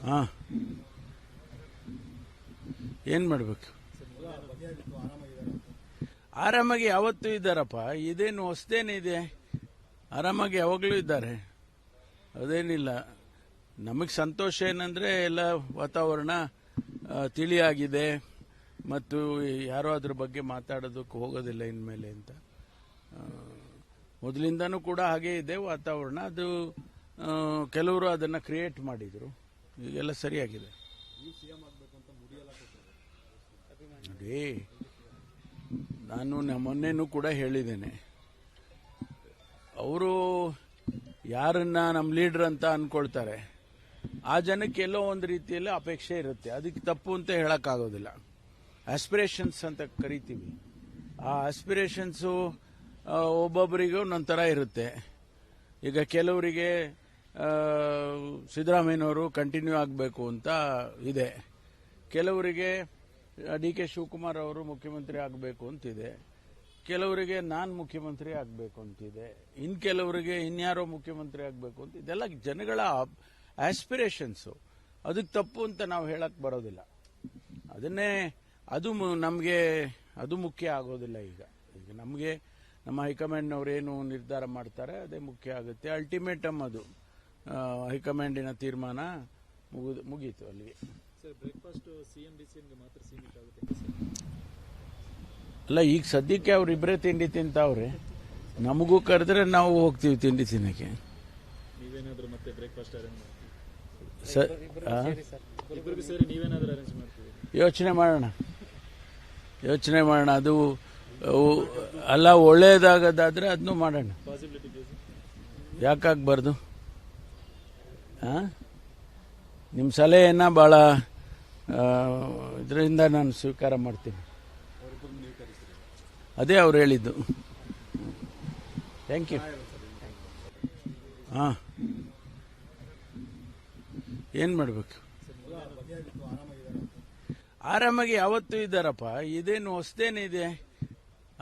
ಹಾಂ, ಏನು ಮಾಡಬೇಕು? ಆರಾಮಾಗಿ ಯಾವತ್ತೂ ಇದ್ದಾರಪ್ಪ. ಇದೇನು ಹೊಸದೇನಿದೆ? ಆರಾಮಾಗಿ ಯಾವಾಗಲೂ ಇದ್ದಾರೆ, ಅದೇನಿಲ್ಲ. ನಮಗೆ ಸಂತೋಷ ಏನಂದರೆ ಎಲ್ಲ ವಾತಾವರಣ ತಿಳಿಯಾಗಿದೆ ಮತ್ತು ಯಾರೂ ಅದ್ರ ಬಗ್ಗೆ ಮಾತಾಡೋದಕ್ಕೆ ಹೋಗೋದಿಲ್ಲ ಇನ್ಮೇಲೆ ಅಂತ. ಮೊದಲಿಂದನೂ ಕೂಡ ಹಾಗೇ ಇದೆ ವಾತಾವರಣ. ಅದು ಕೆಲವರು ಅದನ್ನು ಕ್ರಿಯೇಟ್ ಮಾಡಿದರು, ಈಗೆಲ್ಲ ಸರಿಯಾಗಿದೆ. ನೋಡಿ, ನಾನು ಮೊನ್ನೆನೂ ಕೂಡ ಹೇಳಿದ್ದೇನೆ, ಅವರು ಯಾರನ್ನ ನಮ್ಮ ಲೀಡರ್ ಅಂತ ಅನ್ಕೊಳ್ತಾರೆ ಆ ಜನಕ್ಕೆ ಎಲ್ಲೋ ಒಂದು ರೀತಿಯಲ್ಲಿ ಅಪೇಕ್ಷೆ ಇರುತ್ತೆ. ಅದಕ್ಕೆ ತಪ್ಪು ಅಂತ ಹೇಳಕ್ಕಾಗೋದಿಲ್ಲ. ಆಸ್ಪಿರೇಷನ್ಸ್ ಅಂತ ಕರಿತೀವಿ. ಆ ಆಸ್ಪಿರೇಷನ್ಸು ಒಬ್ಬೊಬ್ಬರಿಗೂ ಒಂದೊಂಥರ ಇರುತ್ತೆ. ಈಗ ಕೆಲವರಿಗೆ ಸಿದ್ದರಾಮಯ್ಯನವರು ಕಂಟಿನ್ಯೂ ಆಗಬೇಕು ಅಂತ ಇದೆ, ಕೆಲವರಿಗೆ ಡಿ ಕೆ ಶಿವಕುಮಾರ್ ಅವರು ಮುಖ್ಯಮಂತ್ರಿ ಆಗಬೇಕು ಅಂತಿದೆ, ಕೆಲವರಿಗೆ ನಾನು ಮುಖ್ಯಮಂತ್ರಿ ಆಗಬೇಕು ಅಂತಿದೆ, ಇನ್ನು ಕೆಲವರಿಗೆ ಇನ್ಯಾರೋ ಮುಖ್ಯಮಂತ್ರಿ ಆಗಬೇಕು ಅಂತ. ಇದೆಲ್ಲ ಜನಗಳ ಆಸ್ಪಿರೇಷನ್ಸು. ಅದಕ್ಕೆ ತಪ್ಪು ಅಂತ ನಾವು ಹೇಳಕ್ ಬರೋದಿಲ್ಲ. ಅದನ್ನೇ ನಮಗೆ ಅದು ಮುಖ್ಯ ಆಗೋದಿಲ್ಲ. ಈಗ ನಮಗೆ ನಮ್ಮ ಹೈಕಮಾಂಡ್ನವರೇನು ನಿರ್ಧಾರ ಮಾಡ್ತಾರೆ ಅದೇ ಮುಖ್ಯ ಆಗುತ್ತೆ. ಅಲ್ಟಿಮೇಟಮ್ ಅದು ಹೈಕಮಾಂಡಿನ ತೀರ್ಮಾನ ಮುಗೀತು ಅಲ್ಲಿಗೆ. ಅಲ್ಲ, ಈಗ ಸದ್ಯಕ್ಕೆ ಅವರಿಬ್ಬರೇ ತಿಂಡಿ ತಿಂತಾವ್ರೆ. ನಮಗೂ ಕರೆದ್ರೆ ನಾವು ಹೋಗ್ತೀವಿ ತಿಂಡಿ ತಿನ್ನಕ್ಕೆ. ಯೋಚನೆ ಮಾಡೋಣ. ಅದು ಅಲ್ಲ, ಒಳ್ಳೇದಾಗದಾದ್ರೆ ಅದನ್ನು ಮಾಡೋಣ. ಯಾಕಾಗಬಾರ್ದು? ನಿಮ್ಮ ಸಲಹೆಯನ್ನ ಬಹಳ ಇದರಿಂದ ನಾನು ಸ್ವೀಕಾರ ಮಾಡ್ತೀನಿ. ಅದೇ ಅವ್ರು ಹೇಳಿದ್ದು. Thank you. ಹಾಂ, ಏನು ಮಾಡಬೇಕು? ಆರಾಮಾಗಿ ಯಾವತ್ತೂ ಇದ್ದಾರಪ್ಪ. ಇದೇನು ಹೊಸದೇನಿದೆ?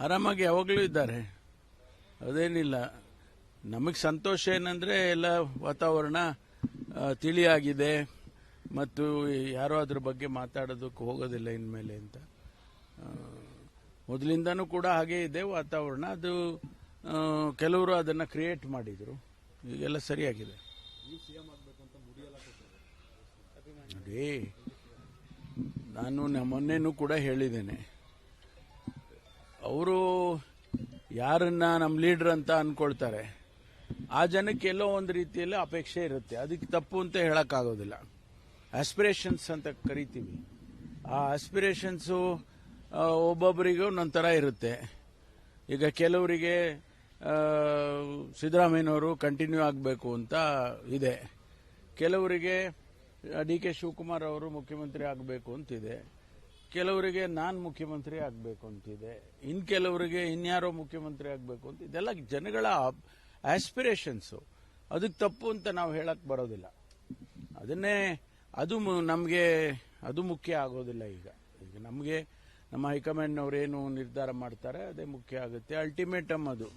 ಆರಾಮಾಗಿ ಯಾವಾಗಲೂ ಇದ್ದಾರೆ, ಅದೇನಿಲ್ಲ. ನಮಗೆ ಸಂತೋಷ ಏನಂದರೆ ಎಲ್ಲ ವಾತಾವರಣ ತಿಳಿಯಾಗಿದೆ ಮತ್ತು ಯಾರೂ ಅದ್ರ ಬಗ್ಗೆ ಮಾತಾಡೋದಕ್ಕೆ ಹೋಗೋದಿಲ್ಲ ಇನ್ಮೇಲೆ ಅಂತ. ಮೊದಲಿಂದನೂ ಕೂಡ ಹಾಗೇ ಇದೆ ವಾತಾವರಣ. ಅದು ಕೆಲವರು ಅದನ್ನು ಕ್ರಿಯೇಟ್ ಮಾಡಿದರು, ಈಗೆಲ್ಲ ಸರಿಯಾಗಿದೆ. ನೋಡಿ, ನಾನು ಮೊನ್ನೆನೂ ಕೂಡ ಹೇಳಿದ್ದೇನೆ, ಅವರು ಯಾರನ್ನ ನಮ್ಮ ಲೀಡರ್ ಅಂತ ಅನ್ಕೊಳ್ತಾರೆ ಆ ಜನಕ್ಕೆ ಎಲ್ಲೋ ಒಂದು ರೀತಿಯಲ್ಲಿ ಅಪೇಕ್ಷೆ ಇರುತ್ತೆ. ಅದಕ್ಕೆ ತಪ್ಪು ಅಂತ ಹೇಳಕ್ಕಾಗೋದಿಲ್ಲ. ಆಸ್ಪಿರೇಷನ್ಸ್ ಅಂತ ಕರಿತೀವಿ. ಆ ಆಸ್ಪಿರೇಷನ್ಸು ಒಬ್ಬೊಬ್ಬರಿಗೂ ಒಂದೊಂಥರ ಇರುತ್ತೆ. ಈಗ ಕೆಲವರಿಗೆ ಸಿದ್ದರಾಮಯ್ಯನವರು ಕಂಟಿನ್ಯೂ ಆಗಬೇಕು ಅಂತ ಇದೆ, ಕೆಲವರಿಗೆ ಡಿ ಕೆ ಶಿವಕುಮಾರ್ ಅವರು ಮುಖ್ಯಮಂತ್ರಿ ಆಗಬೇಕು ಅಂತಿದೆ, ಕೆಲವರಿಗೆ ನಾನು ಮುಖ್ಯಮಂತ್ರಿ ಆಗಬೇಕು ಅಂತಿದೆ, ಇನ್ನು ಕೆಲವರಿಗೆ ಇನ್ಯಾರೋ ಮುಖ್ಯಮಂತ್ರಿ ಆಗಬೇಕು ಅಂತ. ಇದೆಲ್ಲ ಜನಗಳ ಆಸ್ಪಿರೇಷನ್ಸು. ಅದಕ್ಕೆ ತಪ್ಪು ಅಂತ ನಾವು ಹೇಳಕ್ ಬರೋದಿಲ್ಲ. ಅದನ್ನೇ ನಮಗೆ ಅದು ಮುಖ್ಯ ಆಗೋದಿಲ್ಲ. ಈಗ ನಮಗೆ ನಮ್ಮ ಹೈಕಮಾಂಡ್ನವರೇನು ನಿರ್ಧಾರ ಮಾಡ್ತಾರೆ ಅದೇ ಮುಖ್ಯ ಆಗುತ್ತೆ. ಅಲ್ಟಿಮೇಟಮ್ ಅದು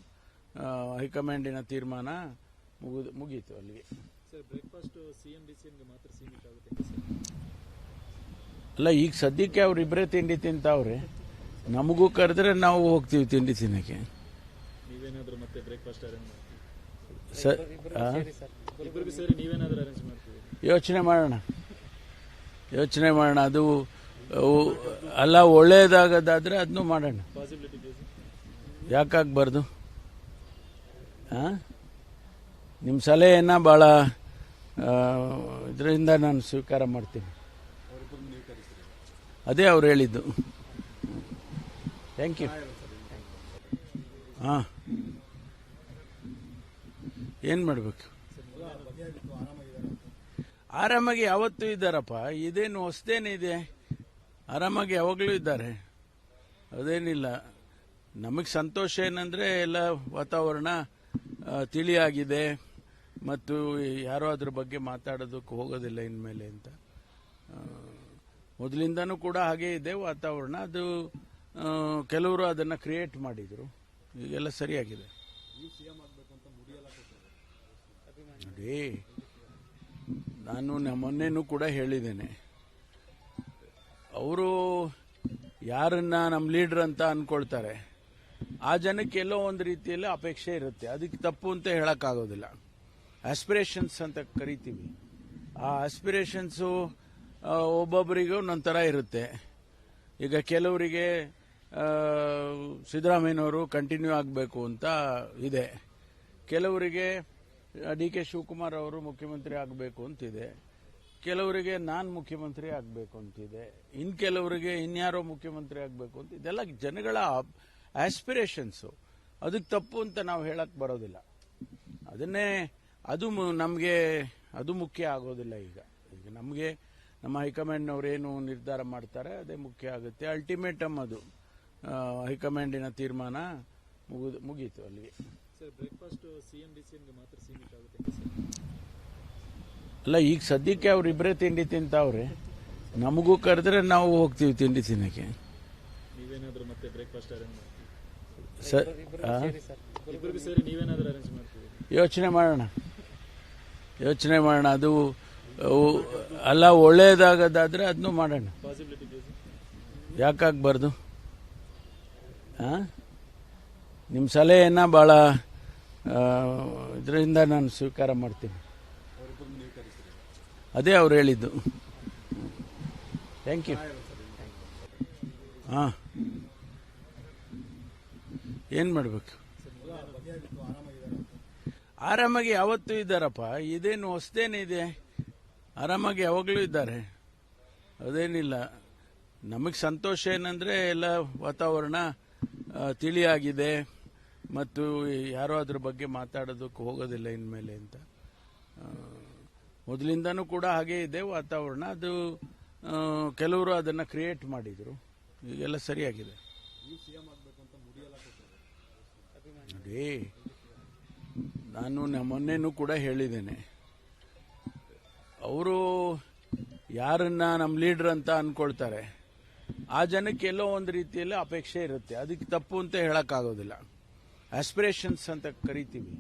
ಹೈಕಮಾಂಡಿನ ತೀರ್ಮಾನ ಮುಗೀತು ಅಲ್ಲಿಗೆ. ಅಲ್ಲ, ಈಗ ಸದ್ಯಕ್ಕೆ ಅವರಿಬ್ಬರೇ ತಿಂಡಿ ತಿಂತಾವ್ರೆ. ನಮಗೂ ಕರೆದ್ರೆ ನಾವು ಹೋಗ್ತೀವಿ ತಿಂಡಿ ತಿನ್ನಕ್ಕೆ. ಯೋಚನೆ ಮಾಡೋಣ. ಅದು ಅಲ್ಲ, ಒಳ್ಳೇದಾಗದಾದ್ರೆ ಅದನ್ನು ಮಾಡೋಣ. ಯಾಕಾಗಬಾರ್ದು? ನಿಮ್ಮ ಸಲಹೆಯನ್ನ ಬಹಳ ಇದರಿಂದ ನಾನು ಸ್ವೀಕಾರ ಮಾಡ್ತೀನಿ. ಅದೇ ಅವ್ರು ಹೇಳಿದ್ದು. Thank you. ಹಾಂ, ಏನು ಮಾಡಬೇಕು? ಆರಾಮಾಗಿ ಯಾವತ್ತೂ ಇದ್ದಾರಪ್ಪ. ಇದೇನು ಹೊಸದೇನಿದೆ? ಆರಾಮಾಗಿ ಯಾವಾಗಲೂ ಇದ್ದಾರೆ, ಅದೇನಿಲ್ಲ. ನಮಗೆ ಸಂತೋಷ ಏನಂದರೆ ಎಲ್ಲ ವಾತಾವರಣ ತಿಳಿಯಾಗಿದೆ ಮತ್ತು ಯಾರೂ ಅದ್ರ ಬಗ್ಗೆ ಮಾತಾಡೋದಕ್ಕೆ ಹೋಗೋದಿಲ್ಲ ಇನ್ಮೇಲೆ ಅಂತ. ಮೊದಲಿಂದನೂ ಕೂಡ ಹಾಗೇ ಇದೆ ವಾತಾವರಣ. ಅದು ಕೆಲವರು ಅದನ್ನು ಕ್ರಿಯೇಟ್ ಮಾಡಿದರು, ಈಗೆಲ್ಲ ಸರಿಯಾಗಿದೆ. ನೋಡಿ, ನಾನು ಮೊನ್ನೆನೂ ಕೂಡ ಹೇಳಿದ್ದೇನೆ, ಅವರು ಯಾರನ್ನ ನಮ್ಮ ಲೀಡರ್ ಅಂತ ಅನ್ಕೊಳ್ತಾರೆ ಆ ಜನಕ್ಕೆ ಎಲ್ಲೋ ಒಂದು ರೀತಿಯಲ್ಲಿ ಅಪೇಕ್ಷೆ ಇರುತ್ತೆ. ಅದಕ್ಕೆ ತಪ್ಪು ಅಂತ ಹೇಳಕ್ಕಾಗೋದಿಲ್ಲ. ಆಸ್ಪಿರೇಷನ್ಸ್ ಅಂತ ಕರಿತೀವಿ. ಆ ಆಸ್ಪಿರೇಷನ್ಸು ಒಬ್ಬೊಬ್ಬರಿಗೂ ಒಂದೊಂಥರ ಇರುತ್ತೆ. ಈಗ ಕೆಲವರಿಗೆ ಸಿದ್ದರಾಮಯ್ಯನವರು ಕಂಟಿನ್ಯೂ ಆಗಬೇಕು ಅಂತ ಇದೆ, ಕೆಲವರಿಗೆ ಡಿ ಕೆ ಶಿವಕುಮಾರ್ ಅವರು ಮುಖ್ಯಮಂತ್ರಿ ಆಗಬೇಕು ಅಂತಿದೆ, ಕೆಲವರಿಗೆ ನಾನು ಮುಖ್ಯಮಂತ್ರಿ ಆಗಬೇಕು ಅಂತಿದೆ, ಇನ್ನು ಕೆಲವರಿಗೆ ಇನ್ಯಾರೋ ಮುಖ್ಯಮಂತ್ರಿ ಆಗಬೇಕು ಅಂತ. ಇದೆಲ್ಲ ಜನಗಳ ಆಸ್ಪಿರೇಷನ್ಸು. ಅದಕ್ಕೆ ತಪ್ಪು ಅಂತ ನಾವು ಹೇಳಕ್ ಬರೋದಿಲ್ಲ. ಅದನ್ನೇ ನಮಗೆ ಅದು ಮುಖ್ಯ ಆಗೋದಿಲ್ಲ. ಈಗ ನಮಗೆ ನಮ್ಮ ಹೈಕಮಾಂಡ್ನವರೇನು ನಿರ್ಧಾರ ಮಾಡ್ತಾರೆ ಅದೇ ಮುಖ್ಯ ಆಗುತ್ತೆ. ಅಲ್ಟಿಮೇಟಮ್ ಅದು ಹೈಕಮಾಂಡಿನ ತೀರ್ಮಾನ ಮುಗೀತು ಅಲ್ಲಿಗೆ. ಬ್ರೇಕ್ಫಾಸ್ಟ್ ಸಿಎಂ ಡಿಸಿಎಂಗೆ ಮಾತ್ರ ಸೀಮಿತ ಆಗುತ್ತೆ ಅಲ್ಲ, ಈಗ ಸದ್ಯಕ್ಕೆ ಅವರಿಬ್ಬರೇ ತಿಂಡಿ ತಿಂತಾವ್ರೆ. ನಮಗೂ ಕರೆದ್ರೆ ನಾವು ಹೋಗ್ತೀವಿ ತಿಂಡಿ ತಿನ್ನಕ್ಕೆ. ನೀವೇನಾದ್ರೂ ಮತ್ತೆ ಬ್ರೇಕ್ಫಾಸ್ಟ್ ಅರೇಂಜ್ ಮಾಡ್ತೀವಿ? ಇಬ್ಬರಿಗೂ ಸೇರಿ ನೀವೇನಾದ್ರೂ ಅರೇಂಜ್ ಮಾಡ್ತೀವಿ? ಯೋಚನೆ ಮಾಡೋಣ. ಅದು ಅಲ್ಲ, ಒಳ್ಳೇದಾಗದಾದ್ರೆ ಅದನ್ನು ಮಾಡೋಣ. ಪಾಸಿಬಿಲಿಟಿ ಯಾಕಾಗಬಾರ್ದು? ನಿಮ್ಮ ಸಲಹೆಯನ್ನ ಬಹಳ ಇದರಿಂದ ನಾನು ಸ್ವೀಕಾರ ಮಾಡ್ತೀನಿ. ಅದೇ ಅವ್ರು ಹೇಳಿದ್ದು. Thank you. ಏನ್ ಮಾಡಬೇಕು? ಆರಾಮಾಗಿ ಯಾವತ್ತೂ ಇದ್ದಾರಪ್ಪ. ಇದೇನು ಹೊಸದೇನಿದೆ? ಆರಾಮಾಗಿ ಯಾವಾಗಲೂ ಇದ್ದಾರೆ, ಅದೇನಿಲ್ಲ. ನಮಗೆ ಸಂತೋಷ ಏನಂದ್ರೆ ಎಲ್ಲ ವಾತಾವರಣ ತಿಳಿಯಾಗಿದೆ ಮತ್ತು ಯಾರೋ ಅದ್ರ ಬಗ್ಗೆ ಮಾತಾಡೋದಕ್ಕೆ ಹೋಗೋದಿಲ್ಲ ಇನ್ಮೇಲೆ ಅಂತ. ಮೊದಲಿಂದನೂ ಕೂಡ ಹಾಗೇ ಇದೆ ವಾತಾವರಣ. ಅದು ಕೆಲವರು ಅದನ್ನ ಕ್ರಿಯೇಟ್ ಮಾಡಿದ್ರು, ಈಗೆಲ್ಲ ಸರಿಯಾಗಿದೆ. ನೋಡಿ, ನಾನು ಮೊನ್ನೆನೂ ಕೂಡ ಹೇಳಿದ್ದೇನೆ, ಅವರು ಯಾರನ್ನ ನಮ್ಮ ಲೀಡರ್ ಅಂತ ಅನ್ಕೊಳ್ತಾರೆ ಆ ಜನಕ್ಕೆ ಎಲ್ಲೋ ಒಂದು ರೀತಿಯಲ್ಲಿ ಅಪೇಕ್ಷೆ ಇರುತ್ತೆ. ಅದಕ್ಕೆ ತಪ್ಪು ಅಂತ ಹೇಳಕ್ಕಾಗೋದಿಲ್ಲ. ಆಸ್ಪಿರೇಷನ್ಸ್ ಅಂತ ಕರಿತೀವಿ.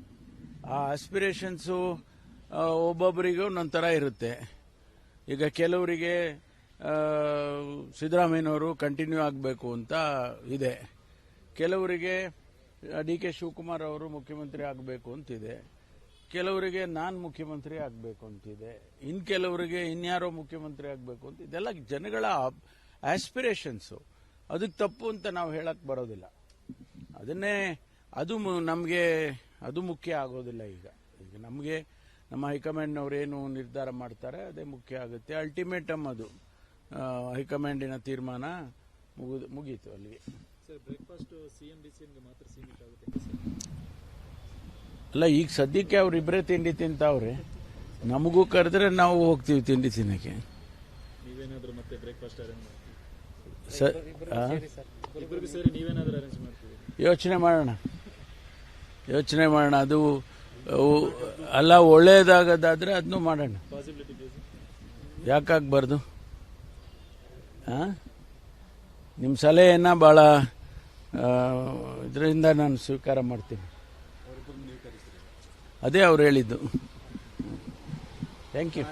ಆ ಆಸ್ಪಿರೇಷನ್ಸು ಒಬ್ಬೊಬ್ಬರಿಗೂ ಒಂದೊಂಥರ ಇರುತ್ತೆ. ಈಗ ಕೆಲವರಿಗೆ ಸಿದ್ದರಾಮಯ್ಯನವರು ಕಂಟಿನ್ಯೂ ಆಗಬೇಕು ಅಂತ ಇದೆ, ಕೆಲವರಿಗೆ ಡಿ ಕೆ ಶಿವಕುಮಾರ್ ಅವರು ಮುಖ್ಯಮಂತ್ರಿ ಆಗಬೇಕು ಅಂತಿದೆ, ಕೆಲವರಿಗೆ ನಾನು ಮುಖ್ಯಮಂತ್ರಿ ಆಗಬೇಕು ಅಂತಿದೆ, ಇನ್ನು ಕೆಲವರಿಗೆ ಇನ್ಯಾರೋ ಮುಖ್ಯಮಂತ್ರಿ ಆಗಬೇಕು ಅಂತ. ಇದೆಲ್ಲ ಜನಗಳ ಆಸ್ಪಿರೇಷನ್ಸು. ಅದಕ್ಕೆ ತಪ್ಪು ಅಂತ ನಾವು ಹೇಳಕ್ ಬರೋದಿಲ್ಲ. ಅದನ್ನೇ ನಮಗೆ ಅದು ಮುಖ್ಯ ಆಗೋದಿಲ್ಲ. ಈಗ ನಮಗೆ ನಮ್ಮ ಹೈಕಮಾಂಡ್ನವರೇನು ನಿರ್ಧಾರ ಮಾಡ್ತಾರೆ ಅದೇ ಮುಖ್ಯ ಆಗುತ್ತೆ. ಅಲ್ಟಿಮೇಟಮ್ ಅದು ಹೈಕಮಾಂಡಿನ ತೀರ್ಮಾನ ಮುಗೀತು ಅಲ್ಲಿಗೆ. ಬ್ರೇಕ್ಫಾಸ್ಟ್ ಸಿಎಂ ಡಿಸಿಎಂಗೆ ಮಾತ್ರ ಸೀಮಿತ ಆಗುತ್ತೆ ಅಲ್ಲ, ಈಗ ಸದ್ಯಕ್ಕೆ ಅವರಿಬ್ಬರೇ ತಿಂಡಿ ತಿಂತಾವ್ರೆ. ನಮಗೂ ಕರೆದ್ರೆ ನಾವು ಹೋಗ್ತೀವಿ ತಿಂಡಿ ತಿನ್ನಕ್ಕೆ. ನೀವೇನಾದ್ರೂ ಮತ್ತೆ ಬ್ರೇಕ್ಫಾಸ್ಟ್ ಅರೇಂಜ್ ಮಾಡ್ತೀವಿ? ಇಬ್ಬರಿಗೂ ಸೇರಿ ನೀವೇನಾದ್ರೂ ಅರೇಂಜ್ ಮಾಡ್ತೀವಿ? ಯೋಚನೆ ಮಾಡೋಣ. ಅದು ಅಲ್ಲ, ಒಳ್ಳೇದಾಗದಾದ್ರೆ ಅದನ್ನು ಮಾಡೋಣ. ಪಾಸಿಬಿಲಿಟಿ ಯಾಕಾಗಬಾರ್ದು? ನಿಮ್ಮ ಸಲಹೆಯನ್ನ ಬಹಳ ಇದರಿಂದ ನಾನು ಸ್ವೀಕಾರ ಮಾಡ್ತೀನಿ. ಅದೇ ಅವ್ರು ಹೇಳಿದ್ದು. Thank you.